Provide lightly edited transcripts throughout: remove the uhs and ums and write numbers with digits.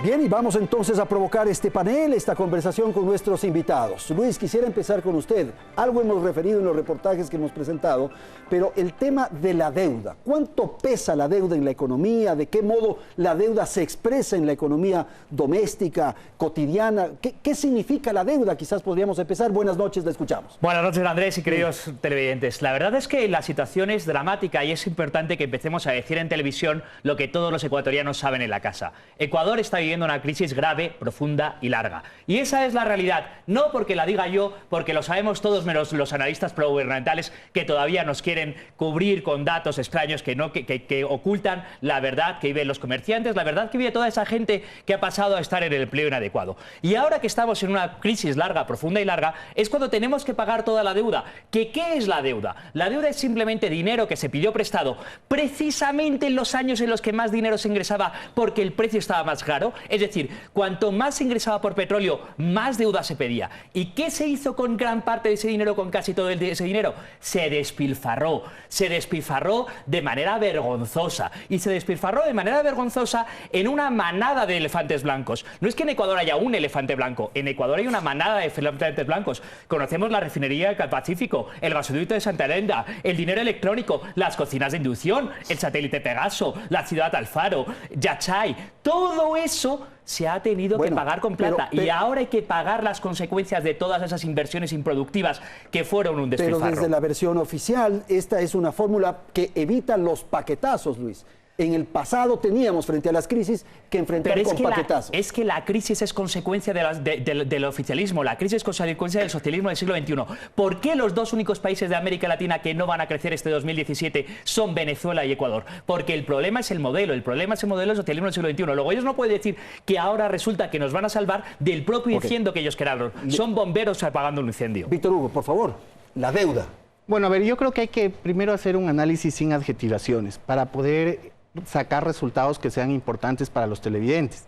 Bien, y vamos entonces a provocar este panel, esta conversación con nuestros invitados. Luis, quisiera empezar con usted. Algo hemos referido en los reportajes que hemos presentado, pero el tema de la deuda. ¿Cuánto pesa la deuda en la economía? ¿De qué modo la deuda se expresa en la economía doméstica, cotidiana? ¿Qué significa la deuda? Quizás podríamos empezar. Buenas noches, la escuchamos. Buenas noches, Andrés y queridos televidentes. La verdad es que la situación es dramática y es importante que empecemos a decir en televisión lo que todos los ecuatorianos saben en la casa. Ecuador está viviendo una crisis grave, profunda y larga. Y esa es la realidad, no porque la diga yo, porque lo sabemos todos menos los analistas progubernamentales que todavía nos quieren cubrir con datos extraños que ocultan la verdad que viven los comerciantes, la verdad que vive toda esa gente que ha pasado a estar en el empleo inadecuado. Y ahora que estamos en una crisis larga, profunda y larga, es cuando tenemos que pagar toda la deuda. ¿Qué es la deuda? La deuda es simplemente dinero que se pidió prestado precisamente en los años en los que más dinero se ingresaba porque el precio estaba más caro. Es decir, cuanto más se ingresaba por petróleo, más deuda se pedía. ¿Y qué se hizo con gran parte de ese dinero, con casi todo ese dinero? Se despilfarró de manera vergonzosa. Y se despilfarró de manera vergonzosa en una manada de elefantes blancos. No es que en Ecuador haya un elefante blanco, en Ecuador hay una manada de elefantes blancos. Conocemos la refinería del Pacífico, el gasoducto de Santa Elena, el dinero electrónico, las cocinas de inducción, el satélite Pegaso, la ciudad Alfaro, Yachay, todo eso se ha tenido que pagar con plata y ahora hay que pagar las consecuencias de todas esas inversiones improductivas que fueron un despilfarro. Pero desde la versión oficial, esta es una fórmula que evita los paquetazos, Luis. En el pasado teníamos frente a las crisis que enfrentar con paquetazos. Es que la crisis es consecuencia del oficialismo, la crisis es consecuencia del socialismo del siglo XXI. ¿Por qué los dos únicos países de América Latina que no van a crecer este 2017 son Venezuela y Ecuador? Porque el problema es el modelo, el socialismo del siglo XXI. Luego ellos no pueden decir que ahora resulta que nos van a salvar del propio incendio que ellos crearon. Son bomberos apagando un incendio. Víctor Hugo, por favor, la deuda. Bueno, a ver, yo creo que hay que primero hacer un análisis sin adjetivaciones para poder sacar resultados que sean importantes para los televidentes.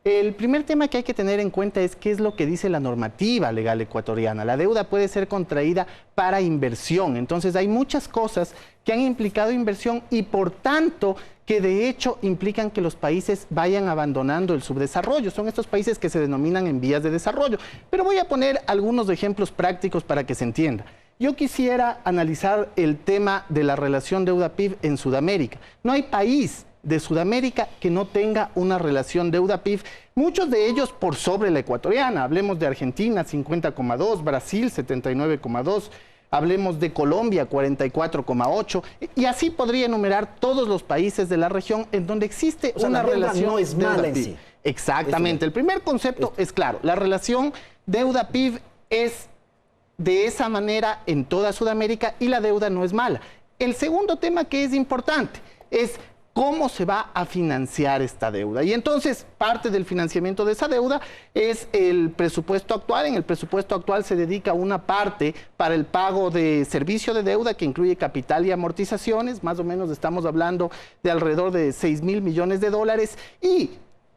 El primer tema que hay que tener en cuenta es qué es lo que dice la normativa legal ecuatoriana. La deuda puede ser contraída para inversión, entonces hay muchas cosas que han implicado inversión y por tanto que de hecho implican que los países vayan abandonando el subdesarrollo. Son estos países que se denominan en vías de desarrollo. Pero voy a poner algunos ejemplos prácticos para que se entienda. Yo quisiera analizar el tema de la relación deuda-PIB en Sudamérica. No hay país de Sudamérica que no tenga una relación deuda-PIB, muchos de ellos por sobre la ecuatoriana. Hablemos de Argentina, 50,2, Brasil, 79,2, hablemos de Colombia, 44,8, y así podría enumerar todos los países de la región en donde existe una relación no es mala en sí. Exactamente, el primer concepto es claro, la relación deuda-PIB es de esa manera en toda Sudamérica y la deuda no es mala. El segundo tema que es importante es cómo se va a financiar esta deuda. Y entonces parte del financiamiento de esa deuda es el presupuesto actual. En el presupuesto actual se dedica una parte para el pago de servicio de deuda que incluye capital y amortizaciones. Más o menos estamos hablando de alrededor de 6.000 millones de dólares. Y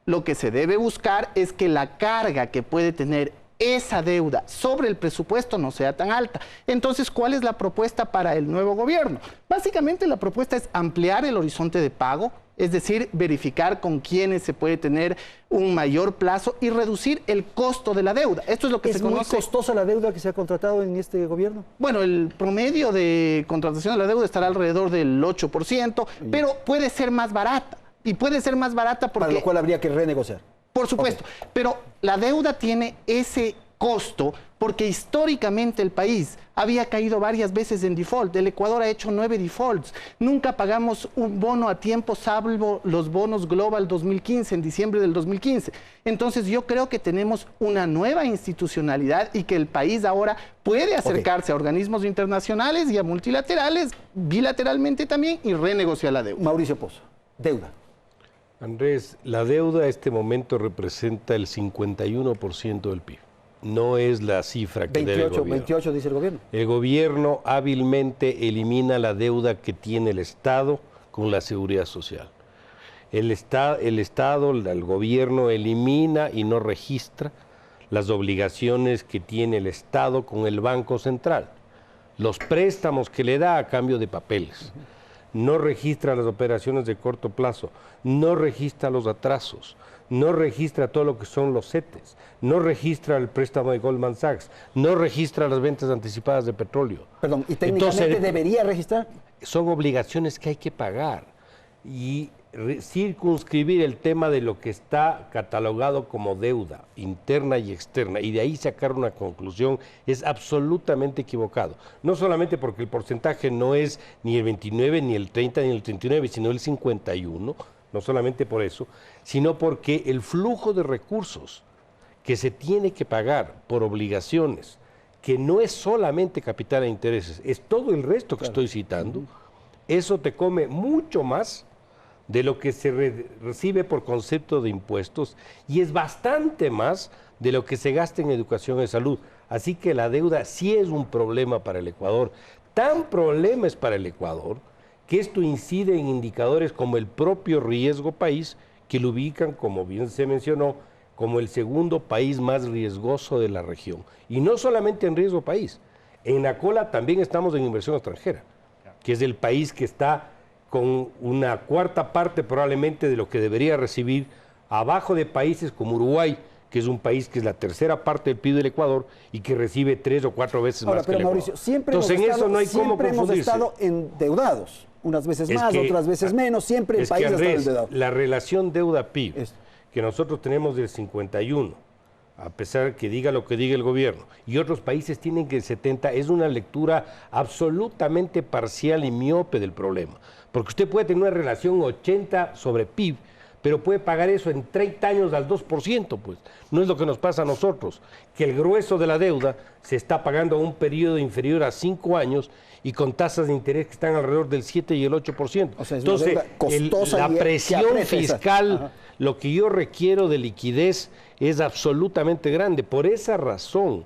lo que se debe buscar es que la carga que puede tener esa deuda sobre el presupuesto no sea tan alta. Entonces, ¿cuál es la propuesta para el nuevo gobierno? Básicamente la propuesta es ampliar el horizonte de pago, es decir, verificar con quiénes se puede tener un mayor plazo y reducir el costo de la deuda. Esto es lo que se conoce. ¿Es muy costosa la deuda que se ha contratado en este gobierno? Bueno, el promedio de contratación de la deuda estará alrededor del 8%, pero puede ser más barata. Y puede ser más barata porque... Para lo cual habría que renegociar. Por supuesto, pero la deuda tiene ese costo porque históricamente el país había caído varias veces en default. El Ecuador ha hecho 9 defaults. Nunca pagamos un bono a tiempo, salvo los bonos Global 2015, en diciembre del 2015. Entonces yo creo que tenemos una nueva institucionalidad y que el país ahora puede acercarse a organismos internacionales y a multilaterales, bilateralmente también, y renegociar la deuda. Mauricio Pozo, deuda. Andrés, la deuda a este momento representa el 51% del PIB. No es la cifra que debe el gobierno. 28 dice el gobierno. El gobierno hábilmente elimina la deuda que tiene el Estado con la seguridad social. El gobierno elimina y no registra las obligaciones que tiene el Estado con el Banco Central. Los préstamos que le da a cambio de papeles. no registra las operaciones de corto plazo, no registra los atrasos, no registra todo lo que son los CETES, no registra el préstamo de Goldman Sachs, no registra las ventas anticipadas de petróleo. Perdón, ¿y técnicamente Entonces, debería registrar? son obligaciones que hay que pagar y circunscribir el tema de lo que está catalogado como deuda interna y externa y de ahí sacar una conclusión es absolutamente equivocado. No solamente porque el porcentaje no es ni el 29, ni el 30, ni el 39, sino el 51, no solamente por eso, sino porque el flujo de recursos que se tiene que pagar por obligaciones, que no es solamente capital e intereses, es todo el resto que estoy citando, eso te come mucho más de lo que se recibe por concepto de impuestos y es bastante más de lo que se gasta en educación y salud. Así que la deuda sí es un problema para el Ecuador. Tan problema es para el Ecuador que esto incide en indicadores como el propio riesgo país, que lo ubican, como bien se mencionó, como el segundo país más riesgoso de la región. Y no solamente en riesgo país, en la cola también estamos en inversión extranjera, que es el país que está con una cuarta parte probablemente de lo que debería recibir, abajo de países como Uruguay, que es un país que es la tercera parte del PIB del Ecuador y que recibe 3 o 4 veces más que el Ecuador. Mauricio, siempre Entonces, en eso no hay cómo hemos confundirse. estado endeudados, unas veces Es más, que- otras veces menos, siempre el Es país que, ha estado Andrés, endeudado. la relación deuda-PIB Es- que nosotros tenemos del 51, a pesar que diga lo que diga el gobierno, y otros países tienen que el 70, es una lectura absolutamente parcial y miope del problema. Porque usted puede tener una relación 80 sobre PIB, pero puede pagar eso en 30 años al 2%, pues. No es lo que nos pasa a nosotros, que el grueso de la deuda se está pagando a un periodo inferior a 5 años y con tasas de interés que están alrededor del 7 y el 8%. O sea, es una Entonces, deuda costosa la y que presión aprieta esa. fiscal, Ajá. lo que yo requiero de liquidez es absolutamente grande. Por esa razón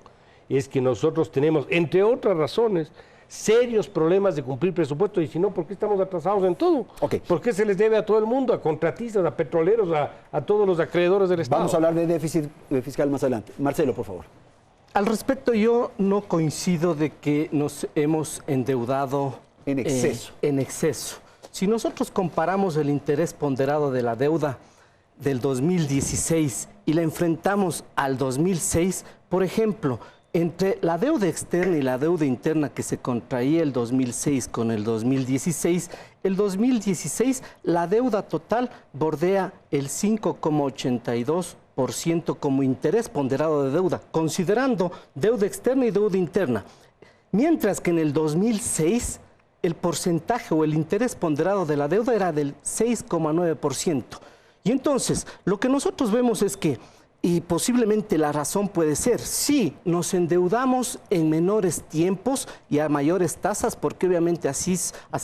es que nosotros tenemos, entre otras razones, serios problemas de cumplir presupuesto. Y si no, ¿por qué estamos atrasados en todo? Ok. ¿Por qué se les debe a todo el mundo, a contratistas, a petroleros, a todos los acreedores del Estado? Vamos a hablar de déficit fiscal más adelante. Marcelo, por favor. Al respecto, yo no coincido de que nos hemos endeudado En exceso. en exceso. Si nosotros comparamos el interés ponderado de la deuda del 2016 y la enfrentamos al 2006, por ejemplo, entre la deuda externa y la deuda interna que se contraía el 2006 con el 2016, el 2016 la deuda total bordea el 5,82% como interés ponderado de deuda, considerando deuda externa y deuda interna. Mientras que en el 2006 el porcentaje o el interés ponderado de la deuda era del 6,9%. Y entonces, lo que nosotros vemos es que, y posiblemente la razón puede ser, sí, nos endeudamos en menores tiempos y a mayores tasas, porque obviamente así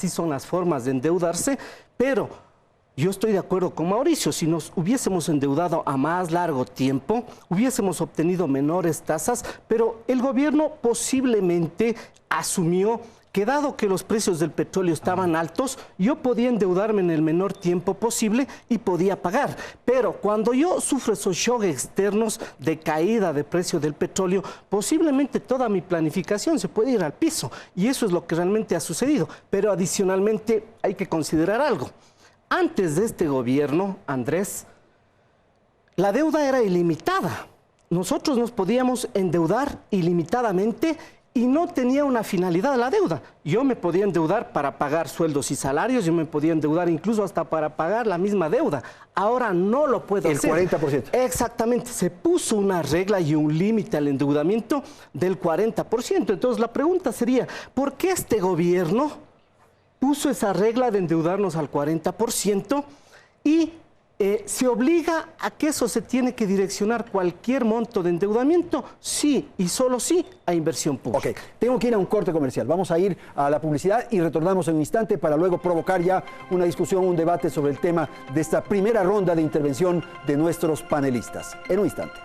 son las formas de endeudarse, pero yo estoy de acuerdo con Mauricio, si nos hubiésemos endeudado a más largo tiempo, hubiésemos obtenido menores tasas, pero el gobierno posiblemente asumió que dado que los precios del petróleo estaban altos, yo podía endeudarme en el menor tiempo posible y podía pagar. Pero cuando yo sufro esos shocks externos de caída de precio del petróleo, posiblemente toda mi planificación se puede ir al piso. Y eso es lo que realmente ha sucedido. Pero adicionalmente hay que considerar algo. Antes de este gobierno, Andrés, la deuda era ilimitada. Nosotros nos podíamos endeudar ilimitadamente y no tenía una finalidad la deuda. Yo me podía endeudar para pagar sueldos y salarios, yo me podía endeudar incluso hasta para pagar la misma deuda. Ahora no lo puedo hacer. El 40%. Exactamente, se puso una regla y un límite al endeudamiento del 40%. Entonces la pregunta sería, ¿por qué este gobierno puso esa regla de endeudarnos al 40% y se obliga a que eso se tiene que direccionar cualquier monto de endeudamiento, sí y solo sí, a inversión pública? Ok, tengo que ir a un corte comercial. Vamos a ir a la publicidad y retornamos en un instante para luego provocar ya una discusión, un debate sobre el tema de esta primera ronda de intervención de nuestros panelistas. En un instante.